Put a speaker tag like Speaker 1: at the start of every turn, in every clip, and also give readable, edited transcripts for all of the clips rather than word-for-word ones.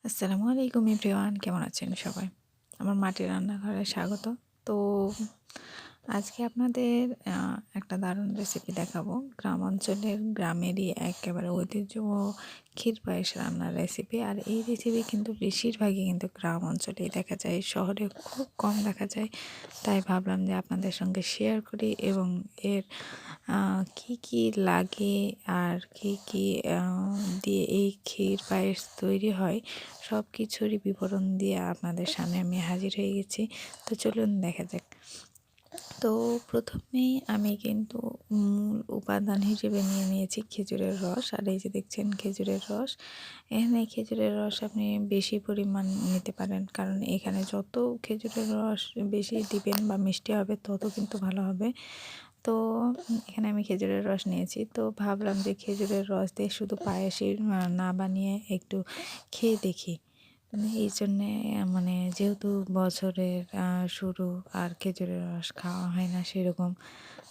Speaker 1: আসসালামু আলাইকুম এভরিওয়ান, কেমন আছেন সবাই? আমার মাটির রান্নাঘরে স্বাগত। তো আজকে আপনাদের একটা দারুণ রেসিপি দেখাবো। গ্রাম অঞ্চলের গ্রামেরই একেবারে ঐতিহ্য ক্ষীর পায়েস রান্নার রেসিপি। আর এই রেসিপি কিন্তু বেশিরভাগই কিন্তু গ্রাম অঞ্চলেই দেখা যায়, শহরে খুব কম দেখা যায়। তাই ভাবলাম যে আপনাদের সঙ্গে শেয়ার করি এবং এর কি কি লাগে আর কি কি দিয়ে এই ক্ষীর পায়েস তৈরি হয় সব কিছুরই বিবরণ দিয়ে আপনাদের সামনে আমি হাজির হয়ে গেছি। তো চলুন দেখা যাক। তো প্রথমেই আমি কিন্তু মূল উপাদান হিসেবে নিয়ে নিয়েছি খেজুরের রস। আর এই যে দেখছেন খেজুরের রস, এখানে খেজুরের রস আপনি বেশি পরিমাণ নিতে পারেন, কারণ এখানে যত খেজুরের রস বেশি দিবেন বা মিষ্টি হবে তত কিন্তু ভালো হবে। তো এখানে আমি খেজুরের রস নিয়েছি। তো ভাবলাম যে খেজুরের রস দিয়ে শুধু পায়েসই না বানিয়ে একটু খেয়ে দেখি। এই জন্যে যেহেতু বছরের শুরু আর খেজুরের রস খাওয়া হয় না সেরকম,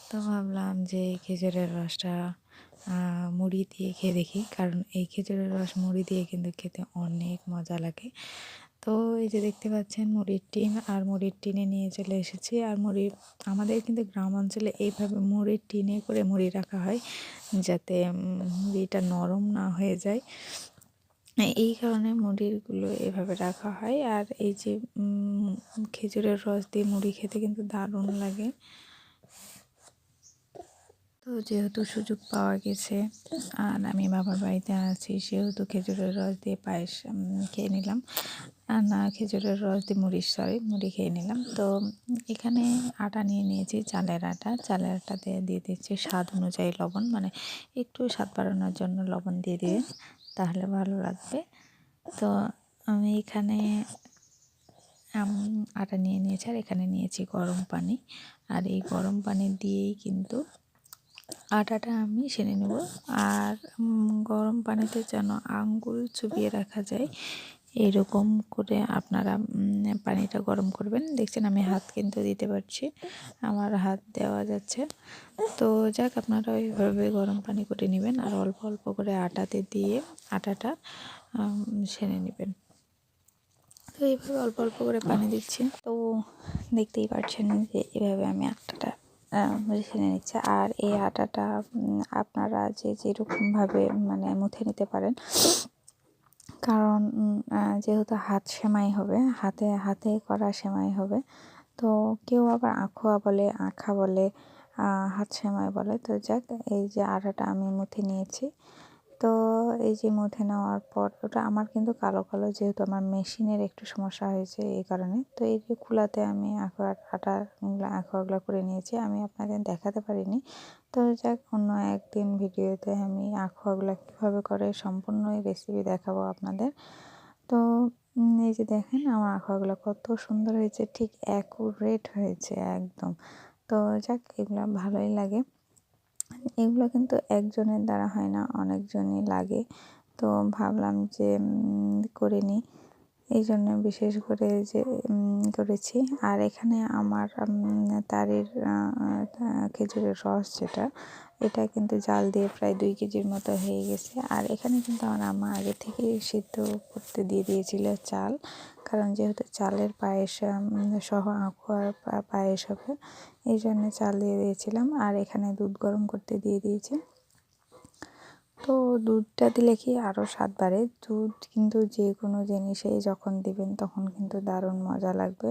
Speaker 1: তো ভাবলাম যে খেজুরের রসটা মুড়ি দিয়ে খেয়ে দেখি, কারণ এই খেজুরের রস মুড়ি দিয়ে কিন্তু খেতে অনেক মজা লাগে। তো এই যে দেখতে পাচ্ছেন মুড়ির টিন, আর মুড়ির টিনে নিয়ে চলে এসেছি। আর আমাদের কিন্তু গ্রাম অঞ্চলে এইভাবে মুড়ির টিনে করে মুড়ি রাখা হয়, যাতে মুড়িটা নরম না হয়ে যায়। এই কারণে মুড়িগুলো এভাবে রাখা হয়। আর এই যে খেজুরের রস দিয়ে মুড়ি খেতে কিন্তু দারুণ লাগে। তো যেহেতু সুযোগ পাওয়া গেছে আর আমি বাবার বাড়িতে আছি, সেহেতু খেজুরের রস দিয়ে পায়েস খেয়ে নিলাম। আর না, খেজুরের রস দিয়ে মুড়ি খেয়ে নিলাম। তো এখানে আটা নিয়ে নিয়েছি, চালের আটা। চালের আটাতে দিয়ে দিচ্ছি স্বাদ অনুযায়ী লবণ, একটু স্বাদ বাড়ানোর জন্য লবণ দিয়ে দিবেন, তাহলে ভালো লাগবে। তো আমি এখানে আটা নিয়ে নিয়েছি, আর এখানে নিয়েছি গরম পানি। আর এই গরম পানি দিয়েই কিন্তু আটাটা আমি সেনে নেব। আর গরম পানিতে যেন আঙ্গুল চুবিয়ে রাখা যায়, এরকম করে আপনারা পানিটা গরম করবেন। দেখছেন আমি হাত কিন্তু দিতে পারছি, আমার হাত দেওয়া যাচ্ছে। তো যাক, আপনারা ওইভাবে গরম পানি করে নেবেন আর অল্প অল্প করে আটাতে দিয়ে আটাটা সেনে নেবেন। তো এইভাবে অল্প অল্প করে পানি দিচ্ছি। তো দেখতেই পাচ্ছেন যে এভাবে আমি আটাটা সেনে নিচ্ছি। আর এই আটাটা আপনারা যে যেরকমভাবে মুথে নিতে পারেন, কারণ যেহেতু হাত সেমাই হবে, হাতে হাতে করা সেমাই হবে। তো কেউ আবার আঁখোয়া বলে, আঁখা বলে, হাত সেমাই বলে। তো যাক, এই যে আটাটা আমি মুথে নিয়েছি। তো এই যে মুথে নেওয়ার পর ওটা আমার কিন্তু কালো কালো, যেহেতু আমার মেশিনের একটু সমস্যা হয়েছে এই কারণে। তো এই যে কুলাতে আমি আঁখোয়াগুলো করে নিয়েছি, আমি আপনাদের দেখাতে পারিনি। তো যাক, অন্য একদিন ভিডিওতে আমি আঁখোয়াগুলো কীভাবে করে সম্পূর্ণই রেসিপি দেখাবো আপনাদের। তো এই যে দেখেন আমার আঁখোয়াগুলো কত সুন্দর হয়েছে, ঠিক অ্যাকুরেট হয়েছে একদম। তো যাক, এগুলো ভালোই লাগে। এগুলো কিন্তু একজনের দ্বারা হয় না, অনেকজনই লাগে। তো ভাবলাম যে করে নিই, এই জন্য বিশেষ করে যে করেছি। আর এখানে আমার তারের খেজুরের রস যেটা, এটা কিন্তু জাল দিয়ে প্রায় 2 কেজির মতো হয়ে গেছে। আর এখানে কিন্তু আমার আম্মা আগে থেকেই সিদ্ধ করতে দিয়ে দিয়েছিল চাল, কারণ যেহেতু চালের পায়েস সহ আঁখোয়ার পায়েস হবে, এই জন্য চাল দিয়ে দিয়েছিলাম। আর এখানে দুধ গরম করতে দিয়ে দিয়েছি। তো দুধটা দিলে কি আরও স্বাদ বাড়ে। দুধ কিন্তু যে কোনো জিনিসেই যখন দিবেন তখন কিন্তু দারুণ মজা লাগবে,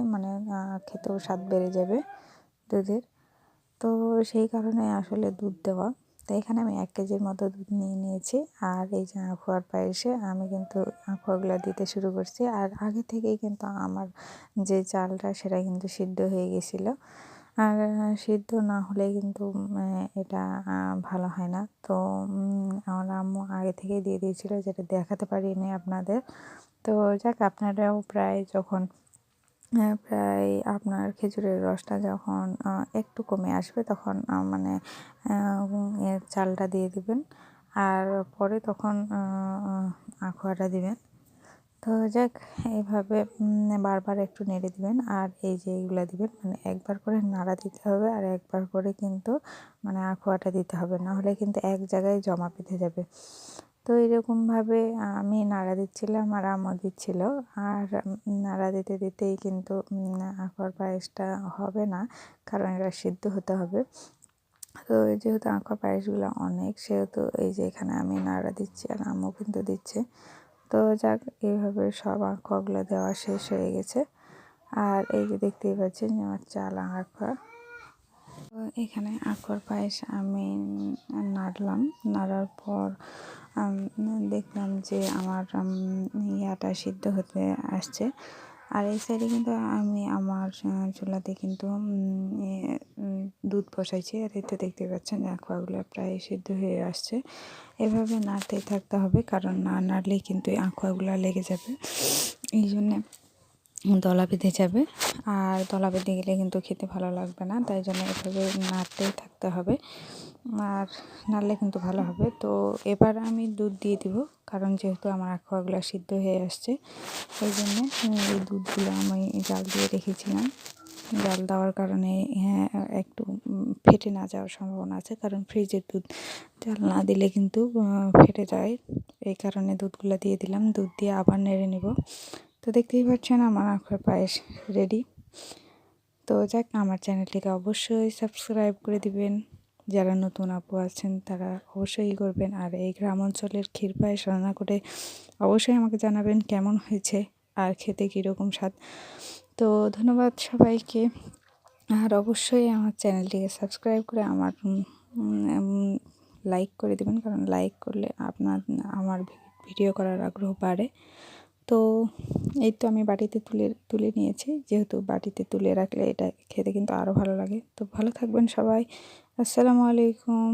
Speaker 1: খেতেও স্বাদ বেড়ে যাবে দুধের। তো সেই কারণে আসলে দুধ দেওয়া। তো এখানে আমি 1 কেজির মতো দুধ নিয়ে নিয়েছি। আর এই যে আঁখোয়ার পায়েসে আমি কিন্তু আঁখোয়াগুলো দিতে শুরু করছি। আর আগে থেকেই কিন্তু আমার যে চালটা সেটা কিন্তু সিদ্ধ হয়ে গেছিলো। আর সিদ্ধ না হলে কিন্তু এটা ভালো হয় না। তো আমার আম্মু আগে থেকেই দিয়ে দিয়েছিলো, যেটা দেখাতে পারিনি আপনাদের। তো যাক, আপনারাও প্রায় আপনার খেজুরের রসটা যখন একটু কমে আসবে, তখন চালটা দিয়ে দিবেন। আর পরে তখন আঁখোয়াটা দিবেন। তো যাক, এইভাবে বারবার একটু নেড়ে দিবেন। আর এই যে এইগুলা দিবেন, একবার করে নাড়া দিতে হবে, আর একবার করে কিন্তু আঁখোয়াটা দিতে হবে, না হলে কিন্তু এক জায়গায় জমা বেঁধে যাবে। তো এরকমভাবে আমি নাড়া দিচ্ছিলাম আর আম্মু দিচ্ছিল। আর নাড়া দিতে দিতেই কিন্তু আঁকোয়ার পায়েসটা হবে না, কারণ এটা সিদ্ধ হতে হবে। তো যেহেতু আঁকোয়া পায়েসগুলো অনেক, সেহেতু এই যে এখানে আমি নাড়া দিচ্ছি আর আম্মু কিন্তু দিচ্ছে। তো যাক, এইভাবে সব আঁকোয়াগুলো দেওয়া শেষ হয়ে গেছে। আর এই যে দেখতেই পাচ্ছেন যে আমার চাল আঁকোয়া। তো এখানে আঁকোয়ার পায়েস আমি নাড়লাম, নাড়ার পর দেখলাম যে আমার ইয়াটা সিদ্ধ হতে আসছে। আর এই সাইডে কিন্তু আমি আমার চুলাতে কিন্তু দুধ বসাইছি। আর এতে দেখতে পাচ্ছেন যে আঁকোয়াগুলো প্রায় সিদ্ধ হয়ে আসছে। এভাবে নাড়তেই থাকতে হবে, কারণ না নাড়লেই কিন্তু এই আঁকোয়াগুলো লেগে যাবে, এই জন্যে দলা বেঁধে যাবে। আর দলা বেঁধে গেলে কিন্তু খেতে ভালো লাগবে না, তাই জন্য এভাবে নাড়তেই থাকতে হবে। আর নাড়লে কিন্তু ভালো হবে। তো এবার আমি দুধ দিয়ে দিব, কারণ যেহেতু আমার আঁকোয়াগুলো সিদ্ধ হয়ে আসছে, এই জন্যে এই দুধগুলো আমি জাল দিয়ে রেখেছিলাম। জাল দেওয়ার কারণে একটু ফেটে না যাওয়ার সম্ভাবনা আছে, কারণ ফ্রিজের দুধ জাল না দিলে কিন্তু ফেটে যায়। এই কারণে দুধগুলো দিয়ে দিলাম। দুধ দিয়ে আবার নেড়ে নেব। তো দেখতেই পাচ্ছেন আমার আঁকোয়ার পায়েস রেডি। তো যাক, আমার চ্যানেলটিকে অবশ্যই সাবস্ক্রাইব করে দিবেন। যারা নতুন আপু আছেন তারা অবশ্যই করবেন। আর এই গ্রাম অঞ্চলের ক্ষীর পায়েস রান্না করে অবশ্যই আমাকে জানাবেন কেমন হয়েছে আর খেতে কীরকম স্বাদ। তো ধন্যবাদ সবাইকে। আর অবশ্যই আমার চ্যানেলটিকে সাবস্ক্রাইব করে লাইক করে দেবেন, কারণ লাইক করলে আমার ভিডিও করার আগ্রহ বাড়ে। তো এই তো আমি বাটিতে তুলে নিয়েছি, যেহেতু বাটিতে তুলে রাখলে এটা খেতে কিন্তু আরও ভালো লাগে। তো ভালো থাকবেন সবাই। আসসালামু আলাইকুম।